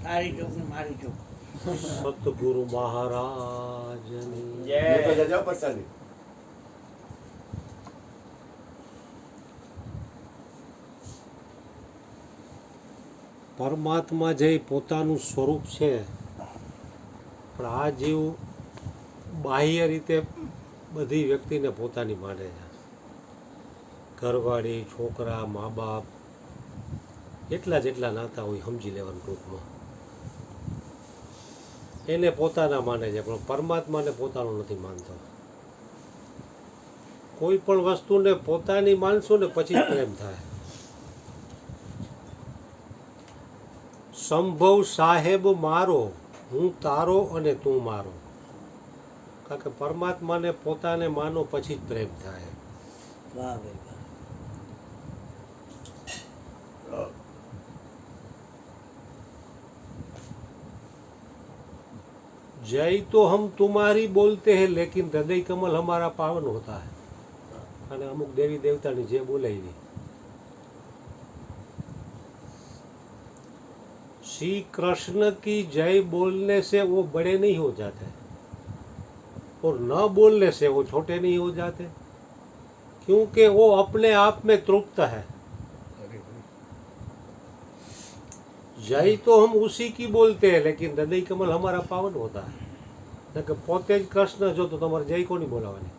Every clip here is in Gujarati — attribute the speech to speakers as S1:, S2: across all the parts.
S1: તારી ચોક ને મારી ચોક.
S2: સતગુરુ મહારાજની
S3: જય.
S2: પરમાત્મા જે પોતાનું સ્વરૂપ છે, પણ આ જીવ બાહ્ય રીતે બધી વ્યક્તિને પોતાની માને છે. ઘરવાળી, છોકરા, મા બાપ, જેટલા નાતા હોય સમજી લેવાનું ટૂંકમાં, એને પોતાના માને છે, પણ પરમાત્માને પોતાનું નથી માનતો. કોઈ પણ વસ્તુને પોતાની માનશો ને પછી પ્રેમ થાય. સંભવ સાહેબ મારો, હું તારો અને તું મારો. કારણ કે પરમાત્માને પોતાને માનો પછી જ પ્રેમ થાય.
S1: વાહ ભાઈ વાહ.
S2: जय तो हम तुम्हारी बोलते हैं लेकिन हृदय कमल हमारा पावन होता है. અને અમુક દેવી દેવતાની જે બોલાવી, श्री कृष्ण की जय बोलने से वो बड़े नहीं हो जाते और न बोलने से वो छोटे नहीं हो जाते, क्योंकि वो अपने आप में तृप्त है. जय तो हम उसी की बोलते हैं लेकिन हृदय कमल हमारा पावन होता है. કે પોતે જ કૃષ્ણ જો તો તમારે જય કોની બોલાવાની,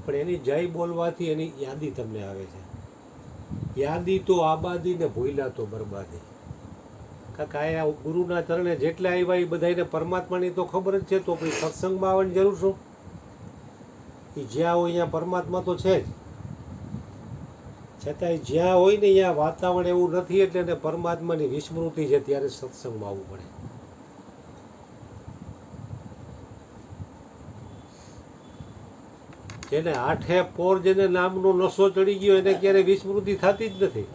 S2: પણ એની જય બોલવાથી એની યાદી તમને આવે છે. યાદી તો આબાદી ને ભૂલ્યા તો બરબાદી. કાકા આ ગુરુના ચરણે જેટલા આવ્યા એ બધાને પરમાત્માની તો ખબર જ છે, તો પછી સત્સંગમાં આવવાની જરૂર શું? એ જ્યાં હોય અહીંયા પરમાત્મા તો છે જ, છતાંય જ્યાં હોય ને અહીંયા વાતાવરણ એવું નથી, એટલે એને પરમાત્માની વિસ્મૃતિ છે, ત્યારે સત્સંગમાં આવવું પડે. જેને આઠે પોર જેને નામનો નશો ચડી ગયો એને ક્યારે વિસ્મૃતિ થતી જ નથી.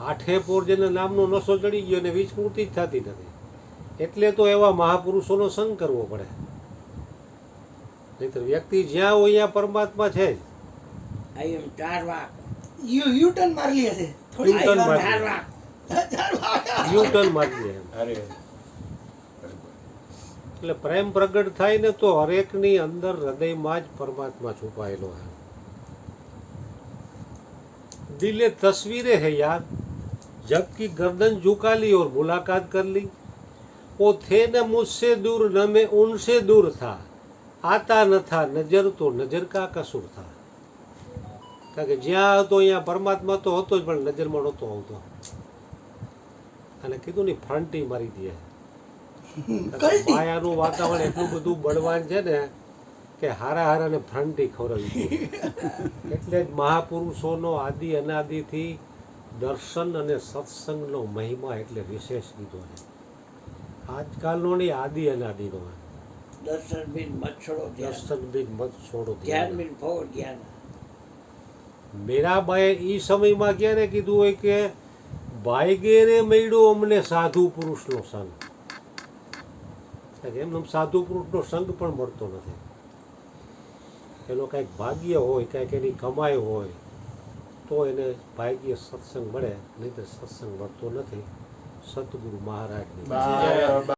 S2: આઠે પોર જેને નામનો નશો ચડી ગયો એને વિસ્મૃતિ જ થતી નથી. એટલે તો એવા મહાપુરુષોનો સંગ કરવો પડે. નહીતર વ્યક્તિ જ્યાં હોય ત્યાં પરમાત્મા છે જ.
S1: યુટર્ન મારી લે છે.
S2: યુટર્ન મારી લે. એટલે પ્રેમ પ્રગટ થાય ને તો હરેકની અંદર હૃદયમાં જ પરમાત્મા છુપાયેલો है. दिले तस्वीरें है याद जबकि गर्दन झुका ली और मुलाकात कर ली. वो थे न मुझसे दूर न मैं उनसे दूर था. आता न था नजर तो नजर का कसूर था. કારણ કે જ્યાં હતો અહીંયા પરમાત્મા તો હતો જ, પણ નજરમાં નહોતો આવતો. અને કીધું ને ફ્રન્ટી મારી દે. માયાનું વાતાવરણ એટલું બધું બળવાન છે ને કે હારાને ફ્રન્ટી ખવડાવી. એટલે જ મહાપુરુષોનો આદિ અનાદિથી દર્શન અને સત્સંગનો મહિમા એટલે વિશેષ કીધો છે. આજકાલનો નહીં, આદિ અનાદિનો.
S1: દર્શન બિન મત
S2: છોડો,
S1: ધ્યાન બિન ફોડ જ્ઞાન.
S2: મીરાબાઈએ એ સમયમાં ક્યારે કીધું હોય કે ભાઈગેરે મળ્યો અમને સાધુ પુરુષનો સંગ. એમને સાધુ પુરુષનો સંગ પણ મળતો નથી. એનો કાંઈક ભાગ્ય હોય, કાંઈક એની કમાઈ હોય તો એને ભાગ્ય સત્સંગ મળે, નહીં તો સત્સંગ મળતો નથી. સતગુરુ મહારાજની